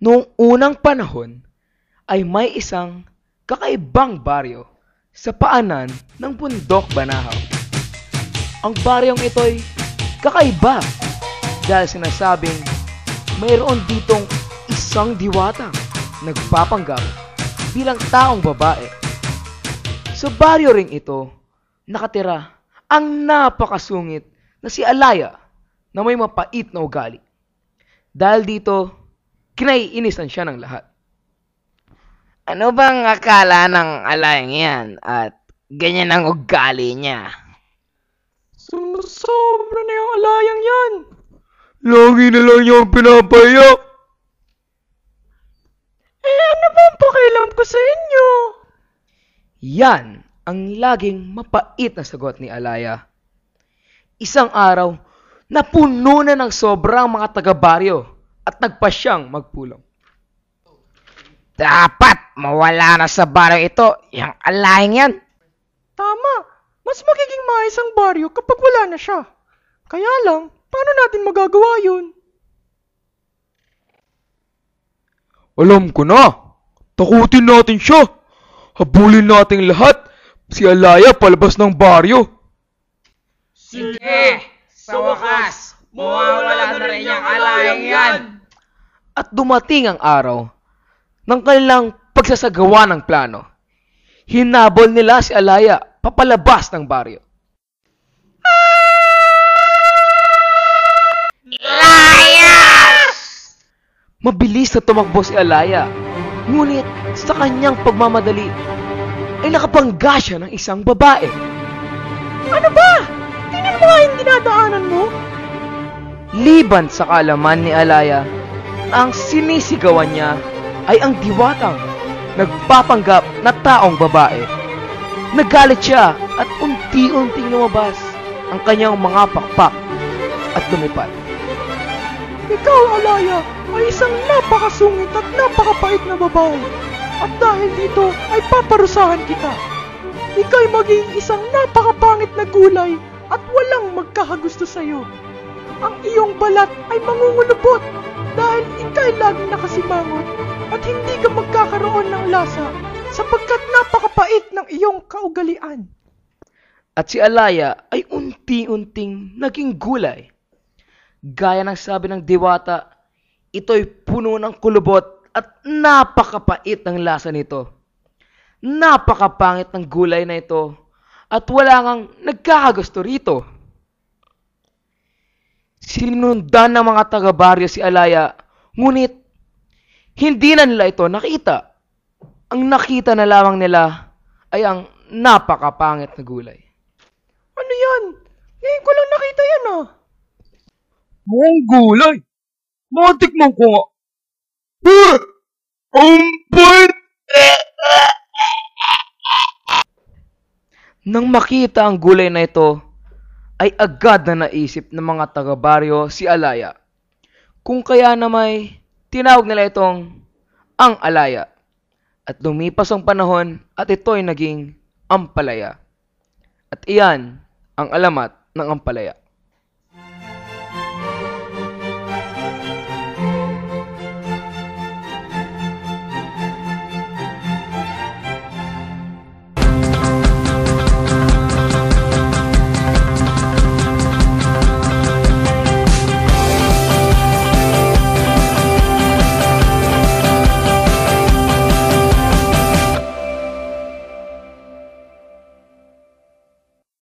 Noong unang panahon ay may isang kakaibang baryo sa paanan ng bundok Banahaw. Ang baryong ito'y kakaiba dahil sinasabing mayroon ditong isang diwata nagpapanggap bilang taong babae. Sa baryo ring ito, nakatira ang napakasungit na si Alaya na may mapait na ugali. Dahil dito, kinaiinisan siya ng lahat. Ano bang akala ng alayang yan at ganyan ang ugali niya? Sobra na yung alayang yan. Lagi na lang niyang pinapayak. Ano bang pakialam ko sa inyo? Yan ang laging mapait na sagot ni Alaya. Isang araw, napuno na ng sobrang mga taga-baryo at nagpa siyang magpulong. Dapat mawala na sa baryo ito, yung alayang yan. Tama, mas magiging maayos ang baryo kapag wala na siya. Kaya lang, paano natin magagawa yun? Alam ko na! Takutin natin siya! Habulin natin lahat! Si Alaya palabas ng baryo! Sige, sa wakas, mawawala na rin yung alayang yan. At dumating ang araw ng kanilang pagsasagawa ng plano. Hinabol nila si Alaya papalabas ng baryo. Layas! Mabilis na tumakbo si Alaya, ngunit sa kanyang pagmamadali ay nakapangga siya ng isang babae. Ano ba? Tingnan mo nga yung dinadaanan mo? Liban sa kaalaman ni Alaya, ang sinisigawan niya ay ang diwatang nagpapanggap na taong babae. Nagalit siya at unti-unting lumabas ang kanyang mga pakpak at lumipad. Ikaw, Alaya, ay isang napakasungit at napakapait na babae. At dahil dito ay paparusahan kita. Ika'y maging isang napakapangit na gulay at walang magkakagusto sa'yo. Ang iyong balat ay mangungulubot dahil ika'y laging nakasimangot at hindi ka magkakaroon ng lasa sapagkat napakapait ng iyong kaugalian. At si Alaya ay unti-unting naging gulay. Gaya ng sabi ng diwata, ito'y puno ng kulubot at napakapait ng lasa nito. Napakapangit ng gulay na ito at wala ngang nagkakagusto rito. Sinundan ng mga taga-baryo si Alaya, ngunit hindi na nila ito nakita. Ang nakita na lamang nila ay ang napakapangit na gulay. Ano yan? Ngayon ko lang nakita yan ah. Mukhang gulay. Matikman ko nga. Ang bait! Nang makita ang gulay na ito, ay agad na naisip ng mga taga-baryo si Alaya. Kung kaya na may tinawag nila itong ang Alaya. At lumipas ang panahon at ito'y naging Ampalaya. At iyan ang alamat ng Ampalaya.